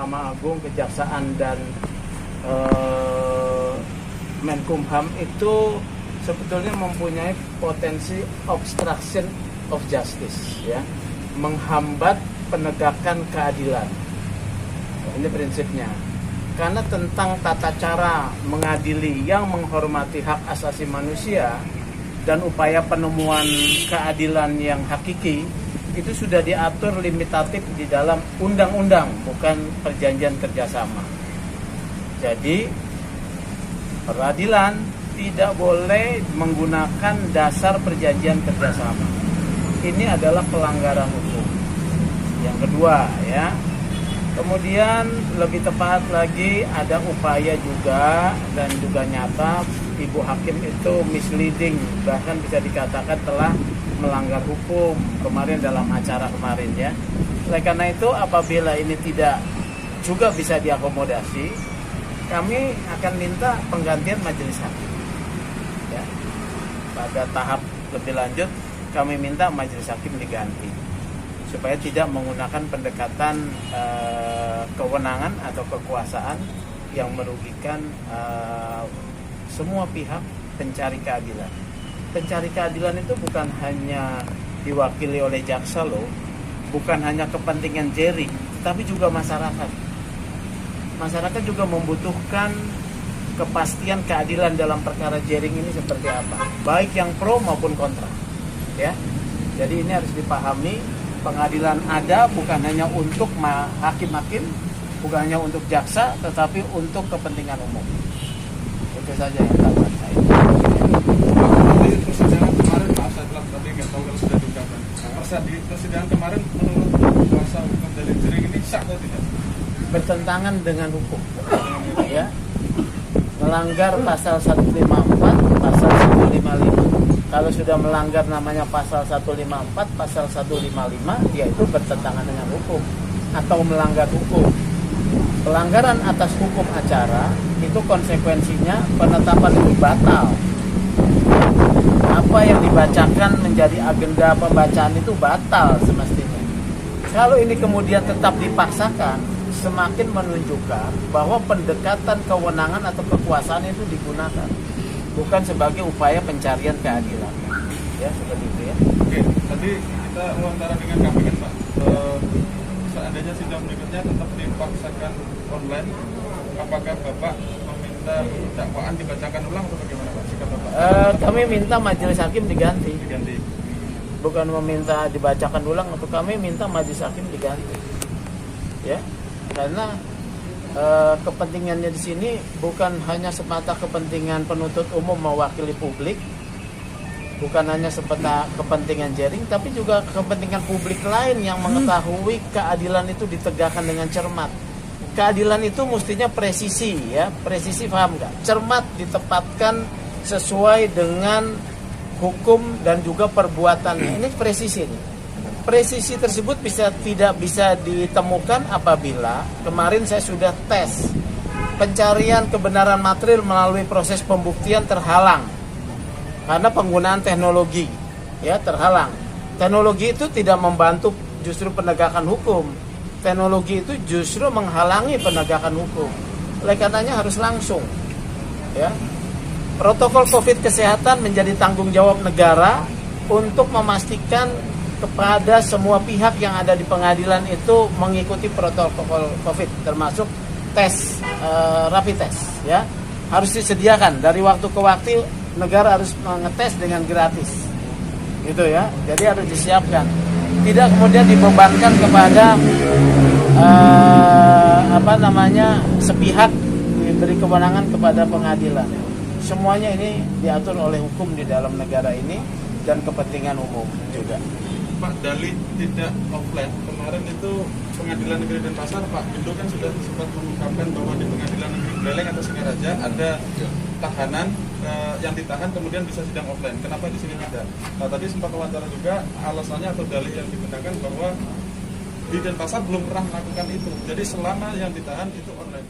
Mahkamah Agung, Kejaksaan, dan Menkumham itu sebetulnya mempunyai potensi obstruction of justice, ya, menghambat penegakan keadilan. Ini prinsipnya. Karena tentang tata cara mengadili yang menghormati hak asasi manusia dan upaya penemuan keadilan yang hakiki itu sudah diatur limitatif di dalam undang-undang, bukan perjanjian kerjasama. Jadi peradilan tidak boleh menggunakan dasar perjanjian kerjasama. Ini adalah pelanggaran hukum. Yang kedua, ya. Kemudian lebih tepat lagi ada upaya juga dan juga nyata Ibu Hakim itu misleading, bahkan bisa dikatakan telah melanggar hukum kemarin dalam acara kemarin, ya. Oleh karena itu apabila ini tidak juga bisa diakomodasi, kami akan minta penggantian majelis hakim. Ya. Pada tahap lebih lanjut kami minta majelis hakim diganti supaya tidak menggunakan pendekatan kewenangan atau kekuasaan yang merugikan semua pihak pencari keadilan. Pencari keadilan itu bukan hanya diwakili oleh jaksa loh, bukan hanya kepentingan jeri, tapi juga masyarakat. Masyarakat juga membutuhkan kepastian keadilan dalam perkara jaring ini seperti apa, baik yang pro maupun kontra, ya. Jadi ini harus dipahami. Pengadilan ada bukan hanya untuk hakim-hakim, bukan hanya untuk jaksa, tetapi untuk kepentingan umum. Itu saja yang dapat saya. Di persidangan kemarin Pak, saya bilang tadi nggak tahu kalau sudah diungkapkan. Di persidangan kemarin menurut kuasa hukum dari jaring ini sah atau tidak? Bertentangan dengan hukum, ya. Melanggar pasal 154, pasal 155. Kalau sudah melanggar namanya pasal 154, pasal 155, yaitu bertentangan dengan hukum atau melanggar hukum. Pelanggaran atas hukum acara itu konsekuensinya penetapan itu batal. Apa yang dibacakan menjadi agenda pembacaan itu batal semestinya. Kalau ini kemudian tetap dipaksakan, semakin menunjukkan bahwa pendekatan kewenangan atau kekuasaan itu digunakan bukan sebagai upaya pencarian keadilan, ya, seperti itu, ya. Oke, tadi kita wawancara dengan kami kan Pak, seandainya sidang berikutnya tetap dipaksakan online, apakah Bapak meminta dakwaan dibacakan ulang atau bagaimana Pak sikap Bapak? Kami minta majelis hakim diganti, bukan meminta dibacakan ulang, atau kami minta majelis hakim diganti, ya, karena kepentingannya di sini bukan hanya semata kepentingan penuntut umum mewakili publik, bukan hanya semata kepentingan jaring, tapi juga kepentingan publik lain yang mengetahui keadilan itu ditegakkan dengan cermat. Keadilan itu mestinya presisi, ya, presisi, paham nggak? Cermat, ditempatkan sesuai dengan hukum dan juga perbuatannya. Ini presisi nih. Presisi tersebut tidak bisa ditemukan apabila kemarin saya sudah tes pencarian kebenaran material melalui proses pembuktian terhalang karena penggunaan teknologi, ya, terhalang. Teknologi itu tidak membantu justru penegakan hukum. Teknologi itu justru menghalangi penegakan hukum. Oleh karenanya harus langsung, ya. Protokol COVID kesehatan menjadi tanggung jawab negara untuk memastikan kepada semua pihak yang ada di pengadilan itu mengikuti protokol COVID, termasuk tes, rapid test, ya, harus disediakan dari waktu ke waktu. Negara harus mengetes dengan gratis, gitu, ya. Jadi harus disiapkan, tidak kemudian dibebankan kepada sepihak, diberi kewenangan kepada pengadilan. Semuanya ini diatur oleh hukum di dalam negara ini dan kepentingan umum juga. Pak, dalih tidak offline kemarin itu Pengadilan Negeri Denpasar, Pak Windu kan sudah sempat mengungkapkan bahwa di Pengadilan Negeri Buleleng atau Singaraja ada tahanan yang ditahan kemudian bisa sidang offline. Kenapa di sini tidak? Nah, tadi sempat wawancara juga alasannya atau dalih yang digunakan bahwa di Denpasar belum pernah melakukan itu. Jadi selama yang ditahan itu online.